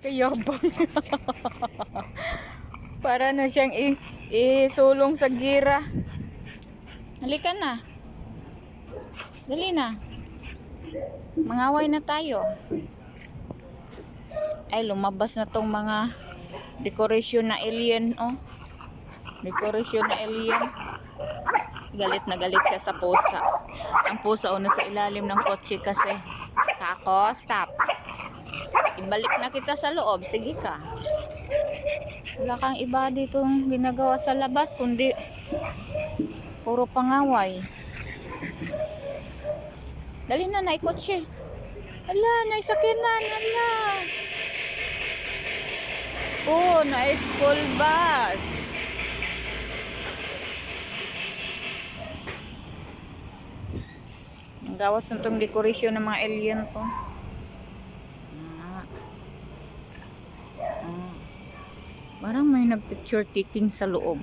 Kayabang. Para na siyang isulong sa gira. Halika na. Dali na. Mangaway na tayo. Ay, lumabas na tong mga dekorasyon na alien, oh. Dekorasyon na alien. Galit na galit siya sa pusa. Ang pusa una sa ilalim ng kotse kasi. Kako, stop. Ibalik na kita sa loob. Sige ka. Wala kang iba ditong ginagawa sa labas, kundi puro pangaway. Dali na, naikotse. Hala, naisakinan. Hala. Oh, na-school bus. Ang gawas na itong dekorasyon ng mga alien to. Parang may nag-picture taking sa loob.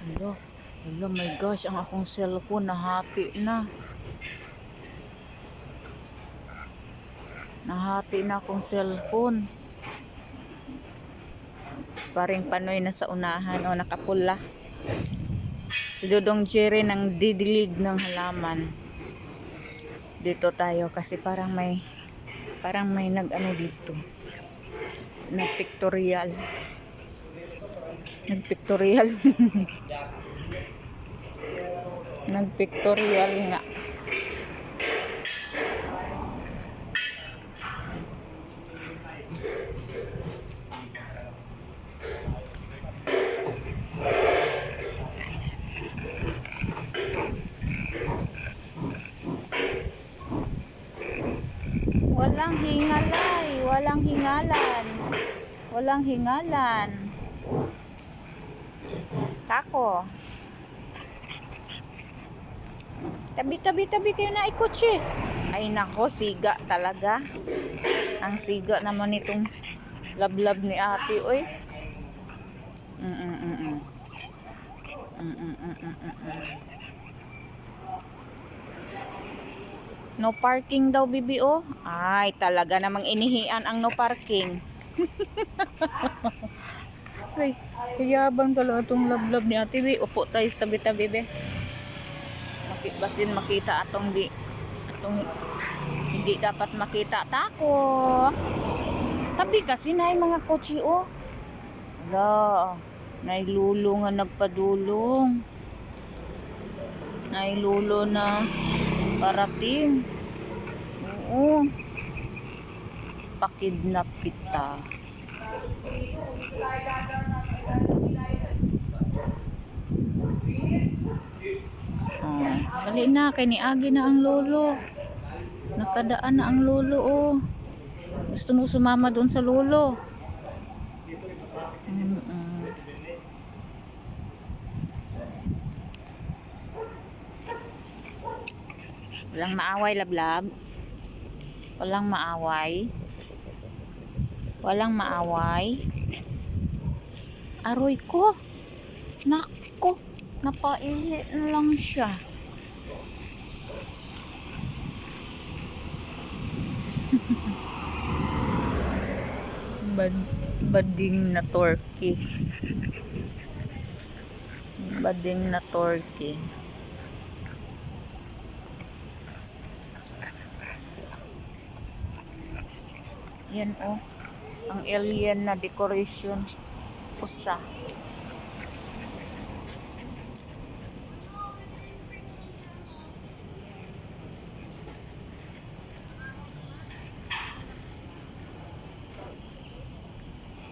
Hello. Hello, my gosh, ang akong cellphone nahati na. Nahati na akong cellphone. Paring Panoy na sa unahan o nakapula. Si Dodong Jerry nang didilig ng halaman. Dito tayo kasi parang may nag-ano dito. Nag-pictorial. Nag-pictorial. Nag-pictorial nga. Walang hingalay, walang hingalan. Walang hingalan. Tako. Tabi kayo na ikotse. Ay nako, siga talaga. Ang siga naman itong lablab ni ate, oy. No parking daw, bibi, oh. Ay, talaga namang inihian ang no parking. Ay, kayabang talaga itong lablab ni ate, be. Upo tayo sa tabi-tabi, be. Basin makita atong hindi dapat makita. Tako. Tabi kasi na yung mga kotse, oh. Wala. Nailulo nga nagpadulong. Nailulo na parating. Oo. Pakidnap kita. Dali na, kay niagi na ang lolo. Nakadaan na ang lolo, oh. Gusto mo sumama doon sa lolo? Walang maaway, lablab. Walang maaway. Walang maaway. Aroy ko. Nako. Napaili na lang siya. Bading na turkey. Bading na turkey. Yan, oh. Ang alien na decoration. Pusa.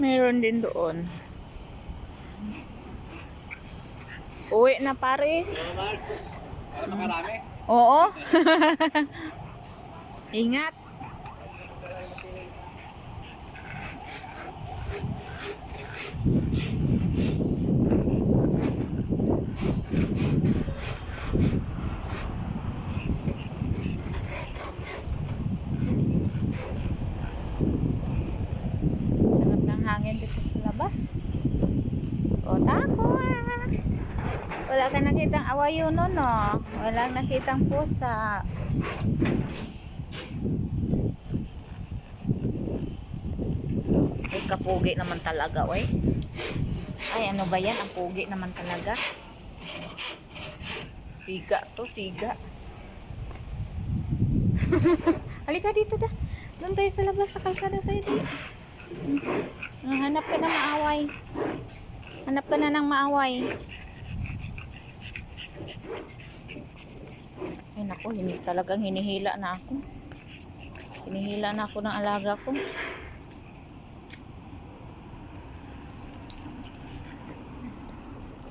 Meron din doon. Uwi na, pare. Oo. Ingat. Hangin dito sa labas. O, tako. Wala ka nakitang awayo, no? Wala nakitang pusa. Kapugi naman talaga, oy. Ay, ano ba yan? Ang pugi naman talaga. Siga to, siga. Halika dito da. Doon tayo sa labas, sa kalsada tayo dito. Hanap ka na maaway. Hanap ka na ng maaway. Ay naku, talagang hinihila na ako. Hinihila na ako ng alaga ko.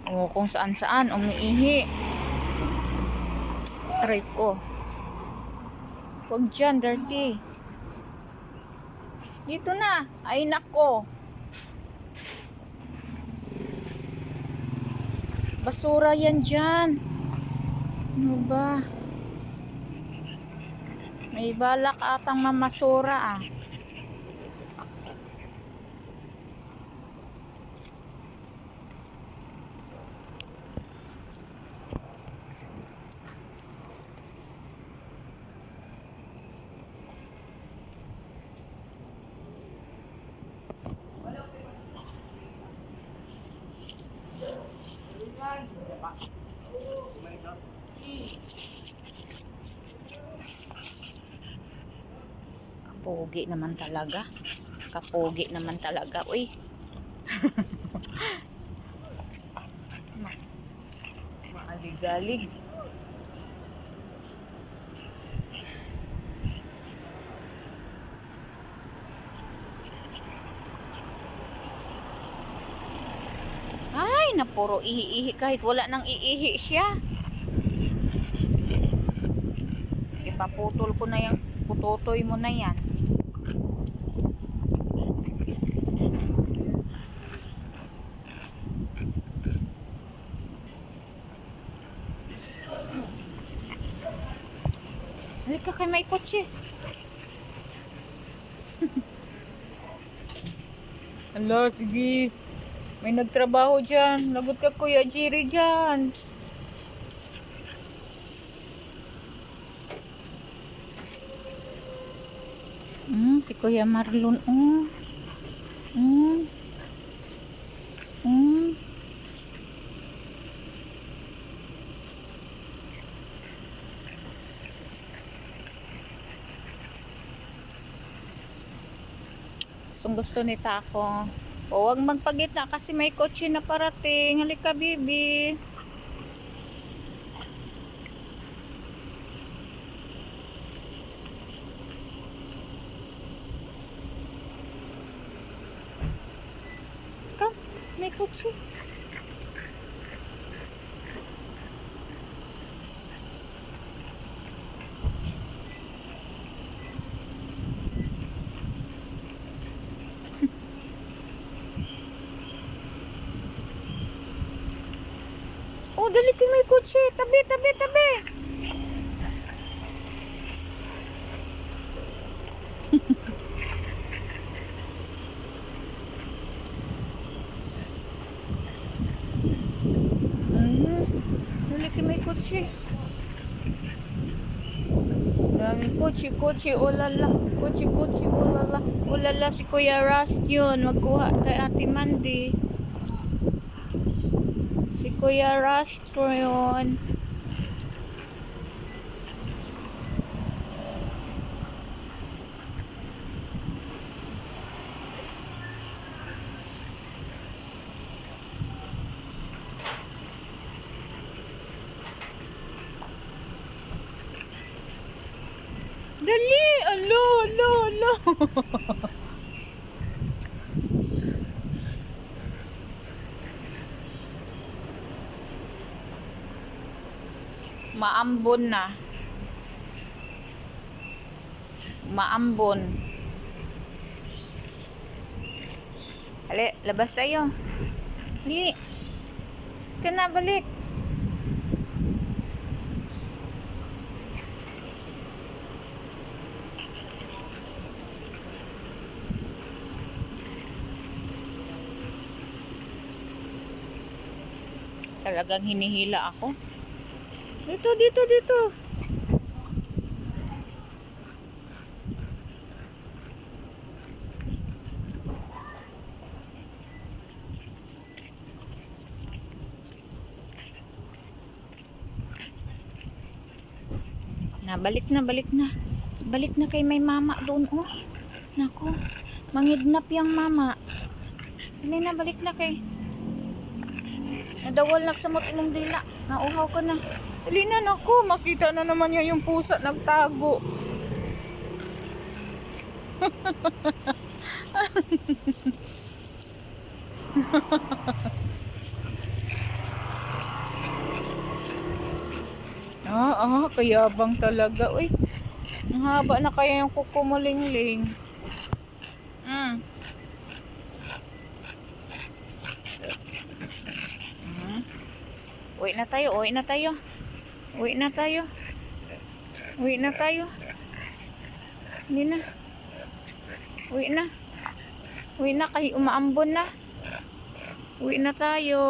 O kung saan saan, umiihi. Aray ko. Huwag dyan, dirty. Dito na. Ay nako. Basura yan dyan. Ano ba? May balak atang mamasura ah. Kapogi naman talaga. Kapogi naman talaga. Uy. Maaligalig. Ay, napuro ihi-ihi kahit wala nang iihi siya. Ipaputol ko na yung putotoy mo na yan. Halika kay may kotse. Ala, sige. May nagtrabaho dyan. Lagot ka Kuya Jerry dyan. Si Kuya Marlon. Gusto ni Tako. O, huwag magpagitna kasi may kotse na parating. Halika, bibi. Come, may kotse. Oh, dali kayo may kotse. Tabi, tabi, tabi. Dali kayo may kotse. Daming kotse, kotse, olala. Kotse, kotse, olala. Olala si Kuya Ras yun. Magkuha kay Ate Mandy. Si Kuya Rastro yun. Dali! Alo, alo, alo. Maambon na. Maambon. Ali, labas tayo. Ali. Ka na, balik. Talagang hinihila ako. Dito, dito, dito. Na, balik na, balik na. Balik na kay may mama doon, oh. Naku, mangidnap yung mama. Dali na, balik na kay. Nadawal nagsamot imong dila. Nauhaw ka na. Dali na, naku, makita na naman niya yung pusa nagtago. Kayabang talaga. Uy, ang haba na kaya yung kuko mo, Lingling. Uwi na tayo, uwi na tayo. Uwi na tayo. Uwi na tayo. Hindi na. Uwi na. Uwi na kahit umaambon na. Uwi na tayo.